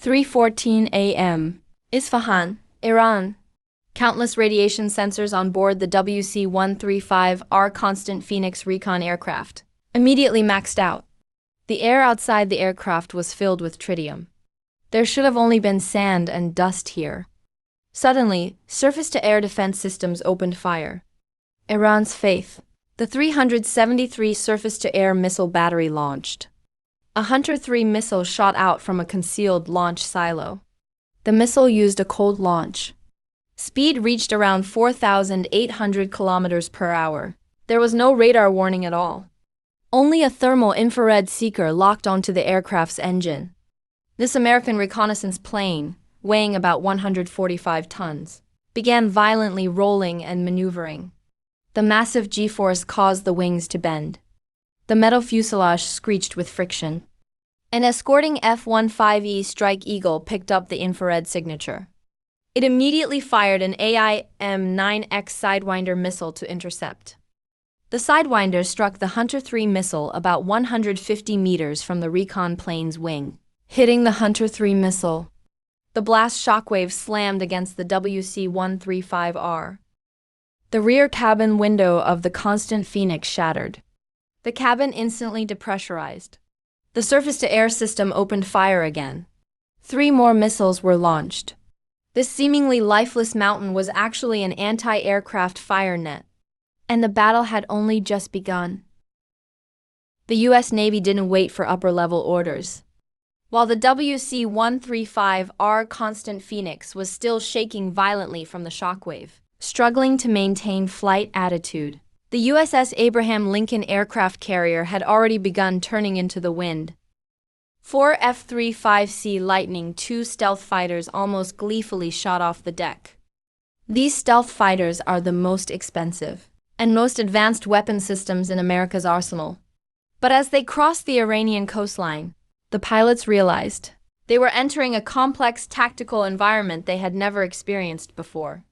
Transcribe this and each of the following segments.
3:14 a.m. Isfahan, Iran. Countless radiation sensors on board the WC-135R Constant Phoenix Recon aircraft immediately maxed out. The air outside the aircraft was filled with tritium. There should have only been sand and dust here. Suddenly, surface-to-air defense systems opened fire. Iran's faith. The 373 surface-to-air missile battery launched. A Hunter 3 missile shot out from a concealed launch silo. The missile used a cold launch. Speed reached around 4,800 kilometers per hour. There was no radar warning at all. Only a thermal infrared seeker locked onto the aircraft's engine. This American reconnaissance plane, weighing about 145 tons, began violently rolling and maneuvering. The massive G-force caused the wings to bend. The metal fuselage screeched with friction. An escorting F-15E Strike Eagle picked up the infrared signature. It immediately fired an AIM-9X Sidewinder missile to intercept. The Sidewinder struck the Hunter 3 missile about 150 meters from the recon plane's wing, hitting the Hunter 3 missile. The blast shockwave slammed against the WC-135R. The rear cabin window of the Constant Phoenix shattered. The cabin instantly depressurized. The surface-to-air system opened fire again. 3 more missiles were launched. This seemingly lifeless mountain was actually an anti-aircraft fire net. And the battle had only just begun. The U.S. Navy didn't wait for upper-level orders. While the WC-135R Constant Phoenix was still shaking violently from the shockwave, struggling to maintain flight attitude, the USS Abraham Lincoln aircraft carrier had already begun turning into the wind. 4 F-35C Lightning II stealth fighters almost gleefully shot off the deck. These stealth fighters are the most expensive and most advanced weapon systems in America's arsenal. But as they crossed the Iranian coastline, the pilots realized they were entering a complex tactical environment they had never experienced before.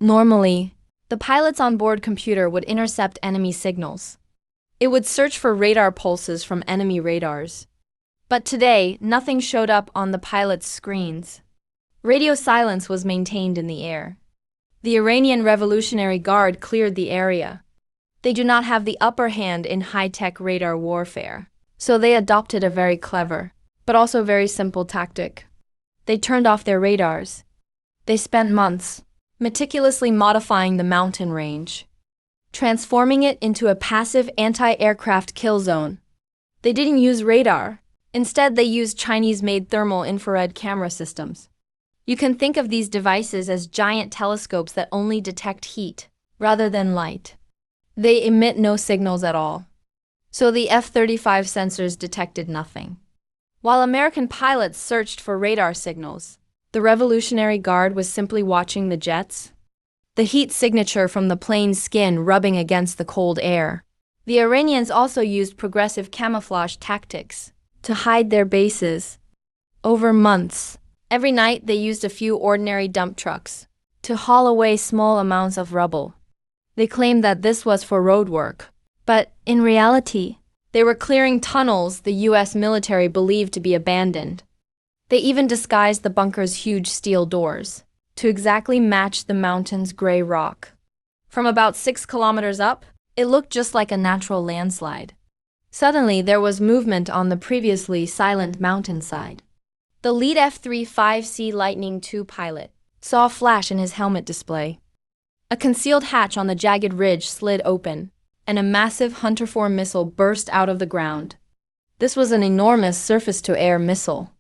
Normally, the pilot's onboard computer would intercept enemy signals. It would search for radar pulses from enemy radars. But today, nothing showed up on the pilot's screens. Radio silence was maintained in the air. The Iranian Revolutionary Guard cleared the area. They do not have the upper hand in high-tech radar warfare, so they adopted a very clever, but also very simple tactic. They turned off their radars. They spent months meticulously modifying the mountain range, transforming it into a passive anti-aircraft kill zone. They didn't use radar. Instead, they used Chinese-made thermal infrared camera systems. You can think of these devices as giant telescopes that only detect heat, rather than light. They emit no signals at all. So the F-35 sensors detected nothing. While American pilots searched for radar signals, the Revolutionary Guard was simply watching the jets. The heat signature from the plane's skin rubbing against the cold air. The Iranians also used progressive camouflage tactics to hide their bases. Over months, every night they used a few ordinary dump trucks to haul away small amounts of rubble. They claimed that this was for road work, but in reality, they were clearing tunnels the U.S. military believed to be abandoned. They even disguised the bunker's huge steel doors to exactly match the mountain's gray rock. From about 6 kilometers up, it looked just like a natural landslide. Suddenly, there was movement on the previously silent mountainside. The lead F-35C Lightning II pilot saw a flash in his helmet display. A concealed hatch on the jagged ridge slid open, and a massive Hunter 4 missile burst out of the ground. This was an enormous surface-to-air missile.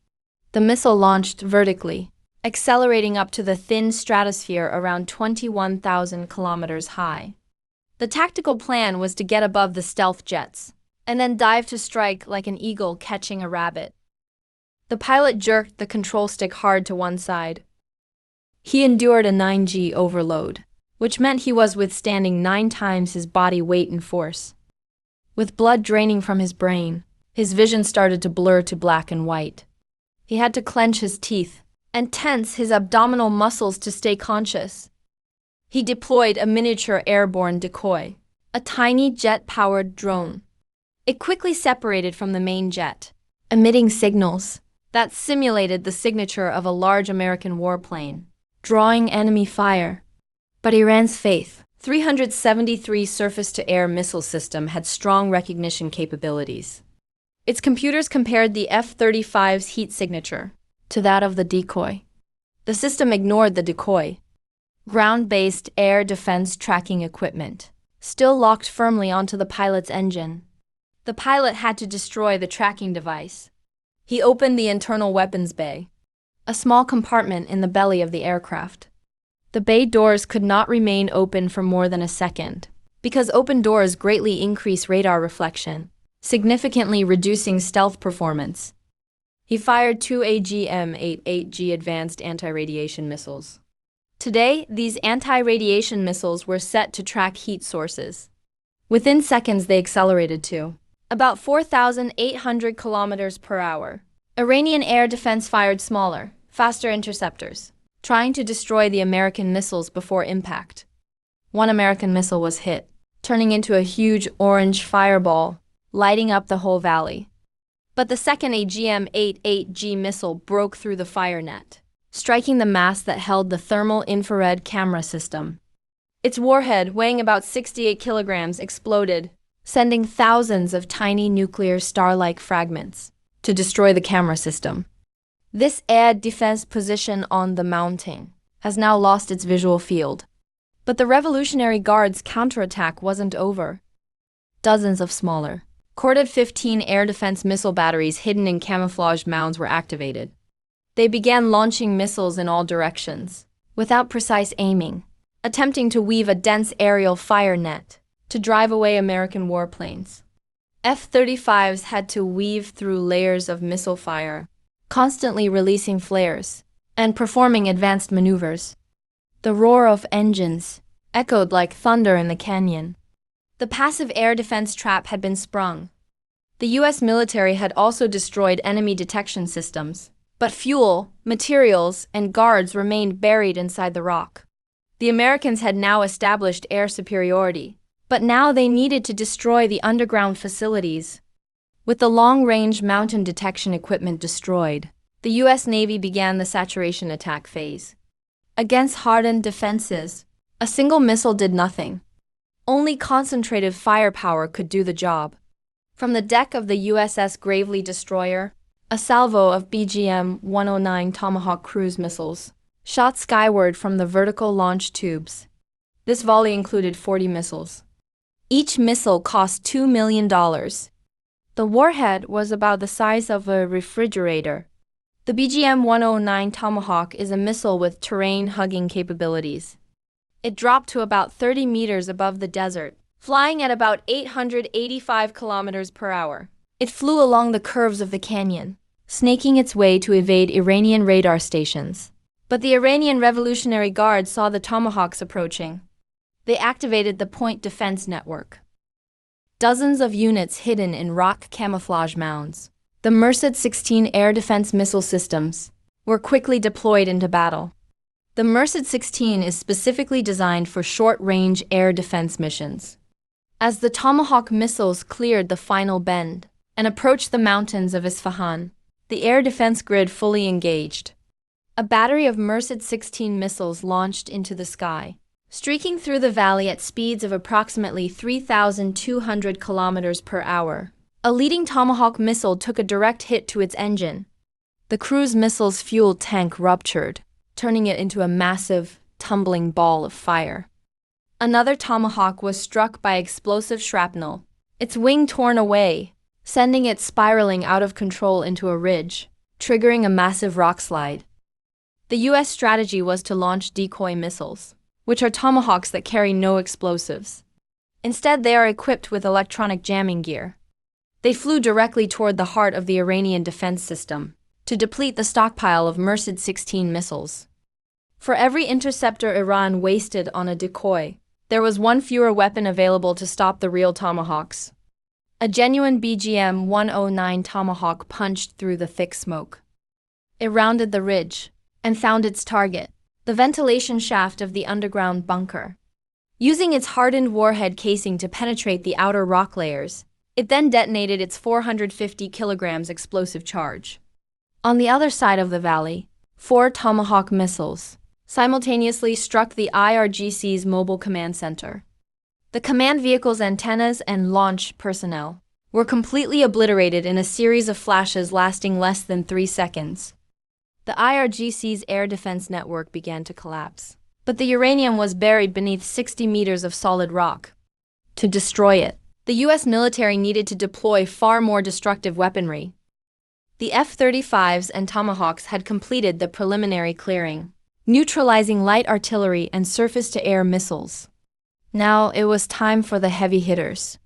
The missile launched vertically, accelerating up to the thin stratosphere around 21,000 kilometers high. The tactical plan was to get above the stealth jets, and then dive to strike like an eagle catching a rabbit. The pilot jerked the control stick hard to one side. He endured a 9G overload, which meant he was withstanding 9 times his body weight and force. With blood draining from his brain, his vision started to blur to black and white. He had to clench his teeth and tense his abdominal muscles to stay conscious. He deployed a miniature airborne decoy, a tiny jet-powered drone. It quickly separated from the main jet, emitting signals that simulated the signature of a large American warplane, drawing enemy fire. But Iran's Faith 373 surface-to-air missile system had strong recognition capabilities. Its computers compared the F-35's heat signature to that of the decoy. The system ignored the decoy. Ground-based air defense tracking equipment still locked firmly onto the pilot's engine. The pilot had to destroy the tracking device. He opened the internal weapons bay, a small compartment in the belly of the aircraft. The bay doors could not remain open for more than a second, because open doors greatly increase radar reflection, significantly reducing stealth performance. He fired two AGM-88G advanced anti-radiation missiles. Today, these anti-radiation missiles were set to track heat sources. Within seconds, they accelerated to about 4,800 kilometers per hour. Iranian air defense fired smaller, faster interceptors, trying to destroy the American missiles before impact. One American missile was hit, turning into a huge orange fireball, lighting up the whole valley. But the second AGM-88G missile broke through the fire net, striking the mast that held the thermal infrared camera system. Its warhead, weighing about 68 kilograms, exploded, sending thousands of tiny nuclear star-like fragments to destroy the camera system. This air defense position on the mountain has now lost its visual field. But the Revolutionary Guard's counterattack wasn't over. Dozens of smaller, corded 15 air defense missile batteries hidden in camouflaged mounds were activated. They began launching missiles in all directions, without precise aiming, attempting to weave a dense aerial fire net to drive away American warplanes. F-35s had to weave through layers of missile fire, constantly releasing flares and performing advanced maneuvers. The roar of engines echoed like thunder in the canyon. The passive air defense trap had been sprung. The U.S. military had also destroyed enemy detection systems, but fuel, materials, and guards remained buried inside the rock. The Americans had now established air superiority, but now they needed to destroy the underground facilities. With the long-range mountain detection equipment destroyed, the U.S. Navy began the saturation attack phase. Against hardened defenses, a single missile did nothing. Only concentrated firepower could do the job. From the deck of the USS Gravely destroyer, a salvo of BGM-109 Tomahawk cruise missiles shot skyward from the vertical launch tubes. This volley included 40 missiles. Each missile cost $2 million. The warhead was about the size of a refrigerator. The BGM-109 Tomahawk is a missile with terrain-hugging capabilities. It dropped to about 30 meters above the desert, flying at about 885 kilometers per hour. It flew along the curves of the canyon, snaking its way to evade Iranian radar stations. But the Iranian Revolutionary Guard saw the Tomahawks approaching. They activated the Point Defense Network. Dozens of units hidden in rock camouflage mounds, the Merced-16 air defense missile systems, were quickly deployed into battle. The Merced-16 is specifically designed for short-range air defense missions. As the Tomahawk missiles cleared the final bend and approached the mountains of Isfahan, the air defense grid fully engaged. A battery of Merced-16 missiles launched into the sky, streaking through the valley at speeds of approximately 3,200 kilometers per hour. A leading Tomahawk missile took a direct hit to its engine. The cruise missile's fuel tank ruptured, turning it into a massive, tumbling ball of fire. Another Tomahawk was struck by explosive shrapnel, its wing torn away, sending it spiraling out of control into a ridge, triggering a massive rock slide. The U.S. strategy was to launch decoy missiles, which are Tomahawks that carry no explosives. Instead, they are equipped with electronic jamming gear. They flew directly toward the heart of the Iranian defense system to deplete the stockpile of Merced-16 missiles. For every interceptor Iran wasted on a decoy, there was one fewer weapon available to stop the real Tomahawks. A genuine BGM-109 Tomahawk punched through the thick smoke. It rounded the ridge and found its target, the ventilation shaft of the underground bunker. Using its hardened warhead casing to penetrate the outer rock layers, it then detonated its 450 kilograms explosive charge. On the other side of the valley, 4 Tomahawk missiles simultaneously struck the IRGC's mobile command center. The command vehicle's antennas and launch personnel were completely obliterated in a series of flashes lasting less than 3 seconds. The IRGC's air defense network began to collapse, but the uranium was buried beneath 60 meters of solid rock. To destroy it, the U.S. military needed to deploy far more destructive weaponry. The F-35s and Tomahawks had completed the preliminary clearing, neutralizing light artillery and surface-to-air missiles. Now it was time for the heavy hitters.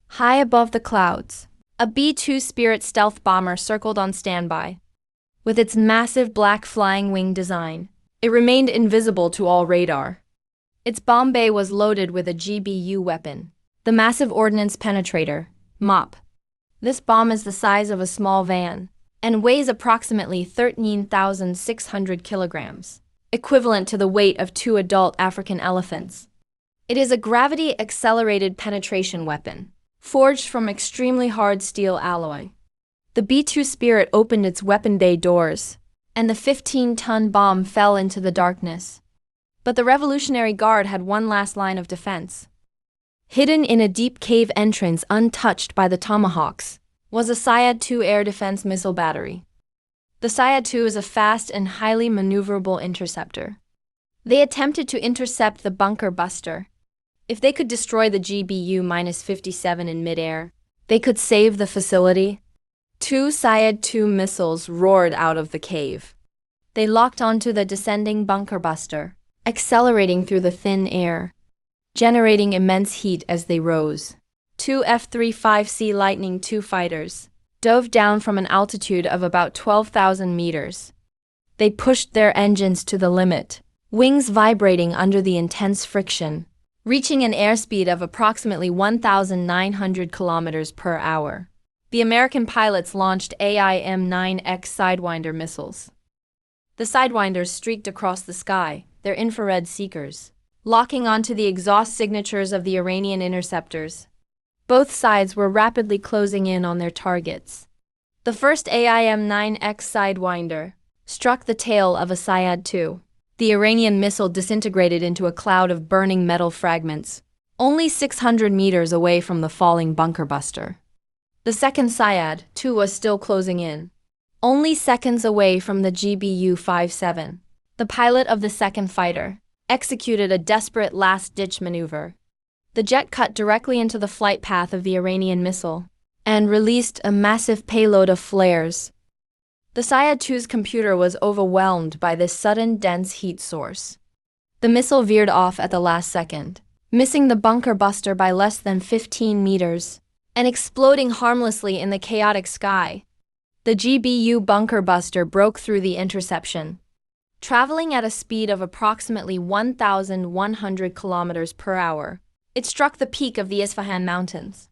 High above the clouds, a B-2 Spirit stealth bomber circled on standby. With its massive black flying wing design, it remained invisible to all radar. Its bomb bay was loaded with a GBU weapon, the Massive Ordnance Penetrator, MOP. This bomb is the size of a small van and weighs approximately 13,600 kilograms, equivalent to the weight of 2 adult African elephants. It is a gravity-accelerated penetration weapon, forged from extremely hard steel alloy. The B-2 Spirit opened its weapon bay doors, and the 15-ton bomb fell into the darkness. But the Revolutionary Guard had one last line of defense. Hidden in a deep cave entrance untouched by the Tomahawks was a Sayad-2 air defense missile battery. The Sayad-2 is a fast and highly maneuverable interceptor. They attempted to intercept the bunker buster. If they could destroy the GBU-57 in midair, they could save the facility. 2 Sayad-2 missiles roared out of the cave. They locked onto the descending bunker buster, accelerating through the thin air, generating immense heat as they rose. 2 F-35C Lightning II fighters dove down from an altitude of about 12,000 meters. They pushed their engines to the limit, wings vibrating under the intense friction, reaching an airspeed of approximately 1,900 kilometers per hour. The American pilots launched AIM-9X Sidewinder missiles. The Sidewinders streaked across the sky, their infrared seekers, locking onto the exhaust signatures of the Iranian interceptors. Both sides were rapidly closing in on their targets. The first AIM-9X Sidewinder struck the tail of a Sayad-2. The Iranian missile disintegrated into a cloud of burning metal fragments, only 600 meters away from the falling bunker buster. The second Sayad-2 was still closing in, only seconds away from the GBU-57. The pilot of the second fighter executed a desperate last-ditch maneuver. The jet cut directly into the flight path of the Iranian missile and released a massive payload of flares. The Sayad-2's computer was overwhelmed by this sudden dense heat source. The missile veered off at the last second, missing the bunker buster by less than 15 meters and exploding harmlessly in the chaotic sky. The GBU bunker buster broke through the interception. Traveling at a speed of approximately 1,100 kilometers per hour, it struck the peak of the Isfahan Mountains.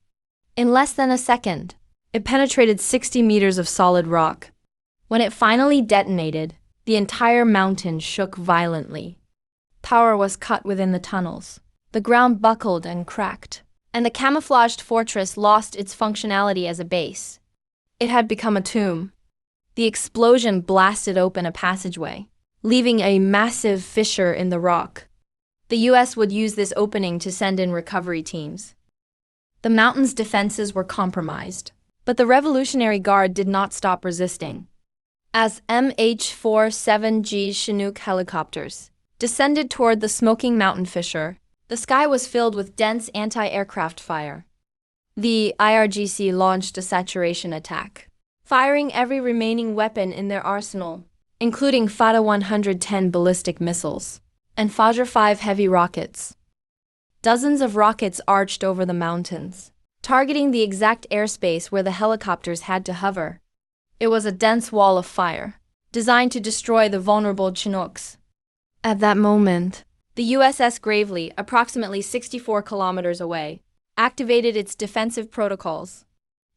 In less than a second, it penetrated 60 meters of solid rock. When it finally detonated, the entire mountain shook violently. Power was cut within the tunnels. The ground buckled and cracked, and the camouflaged fortress lost its functionality as a base. It had become a tomb. The explosion blasted open a passageway, leaving a massive fissure in the rock. The U.S. would use this opening to send in recovery teams. The mountain's defenses were compromised, but the Revolutionary Guard did not stop resisting. As MH-47G Chinook helicopters descended toward the smoking mountain fissure, the sky was filled with dense anti-aircraft fire. The IRGC launched a saturation attack, firing every remaining weapon in their arsenal, including Fateh 110 ballistic missiles and Fajr 5 heavy rockets. Dozens of rockets arched over the mountains, targeting the exact airspace where the helicopters had to hover. It was a dense wall of fire, designed to destroy the vulnerable Chinooks. At that moment, the USS Gravely, approximately 64 kilometers away, activated its defensive protocols.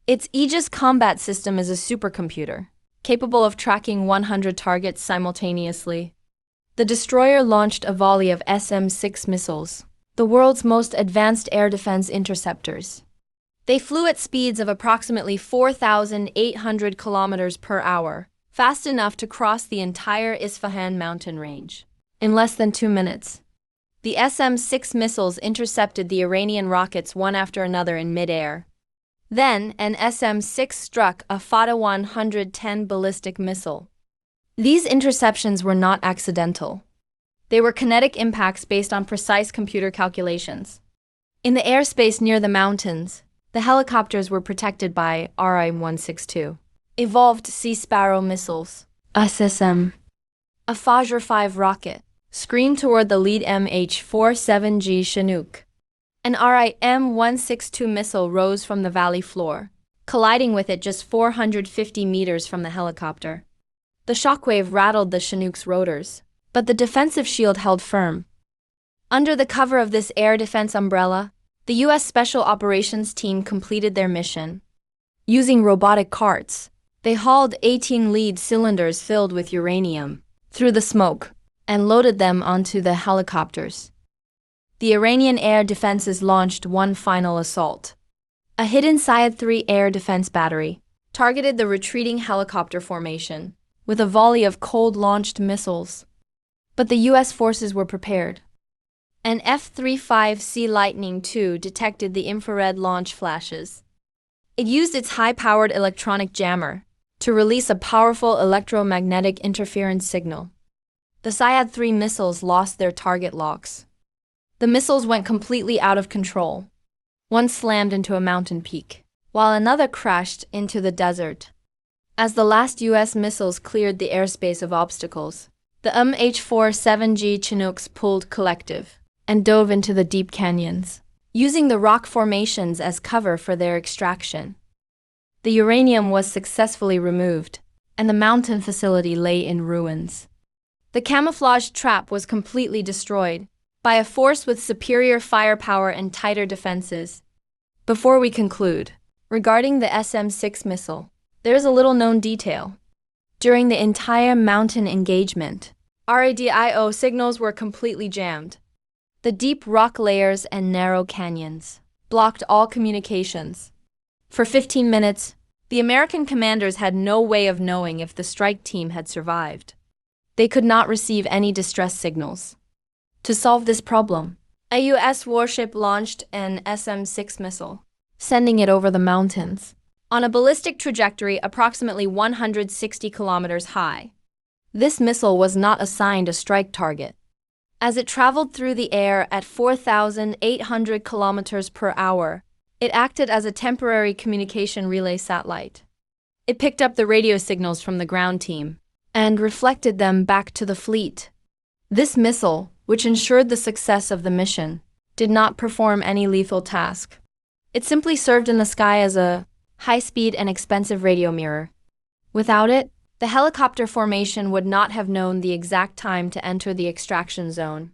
Its Aegis combat system is a supercomputer, capable of tracking 100 targets simultaneously. The destroyer launched a volley of SM-6 missiles, the world's most advanced air defense interceptors. They flew at speeds of approximately 4,800 kilometers per hour, fast enough to cross the entire Isfahan mountain range. In less than 2 minutes, the SM-6 missiles intercepted the Iranian rockets one after another in mid-air. Then, an SM-6 struck a Fateh-110 ballistic missile. These interceptions were not accidental. They were kinetic impacts based on precise computer calculations. In the airspace near the mountains, the helicopters were protected by RI-162, evolved Sea Sparrow missiles, SSM. A Fajr 5 rocket screamed toward the lead MH-47G Chinook. An RI-M162 missile rose from the valley floor, colliding with it just 450 meters from the helicopter. The shockwave rattled the Chinook's rotors, but the defensive shield held firm. Under the cover of this air defense umbrella, the U.S. Special Operations Team completed their mission. Using robotic carts, they hauled 18 lead cylinders filled with uranium through the smoke and loaded them onto the helicopters. The Iranian air defenses launched one final assault. A hidden Sayed-3 air defense battery targeted the retreating helicopter formation with a volley of cold-launched missiles. But the U.S. forces were prepared. An F-35C Lightning II detected the infrared launch flashes. It used its high-powered electronic jammer to release a powerful electromagnetic interference signal. The Sayed-3 missiles lost their target locks. The missiles went completely out of control. One slammed into a mountain peak, while another crashed into the desert. As the last U.S. missiles cleared the airspace of obstacles, the MH-47G Chinooks pulled collective and dove into the deep canyons, using the rock formations as cover for their extraction. The uranium was successfully removed, and the mountain facility lay in ruins. The camouflage trap was completely destroyed by a force with superior firepower and tighter defenses. Before we conclude, regarding the SM-6 missile, there is a little-known detail. During the entire mountain engagement, radio signals were completely jammed. The deep rock layers and narrow canyons blocked all communications. For 15 minutes, the American commanders had no way of knowing if the strike team had survived. They could not receive any distress signals. To solve this problem, a U.S. warship launched an SM-6 missile, sending it over the mountains, on a ballistic trajectory approximately 160 kilometers high. This missile was not assigned a strike target. As it traveled through the air at 4,800 kilometers per hour, it acted as a temporary communication relay satellite. It picked up the radio signals from the ground team and reflected them back to the fleet. This missile, which ensured the success of the mission, did not perform any lethal task. It simply served in the sky as a high-speed and expensive radio mirror. Without it, the helicopter formation would not have known the exact time to enter the extraction zone.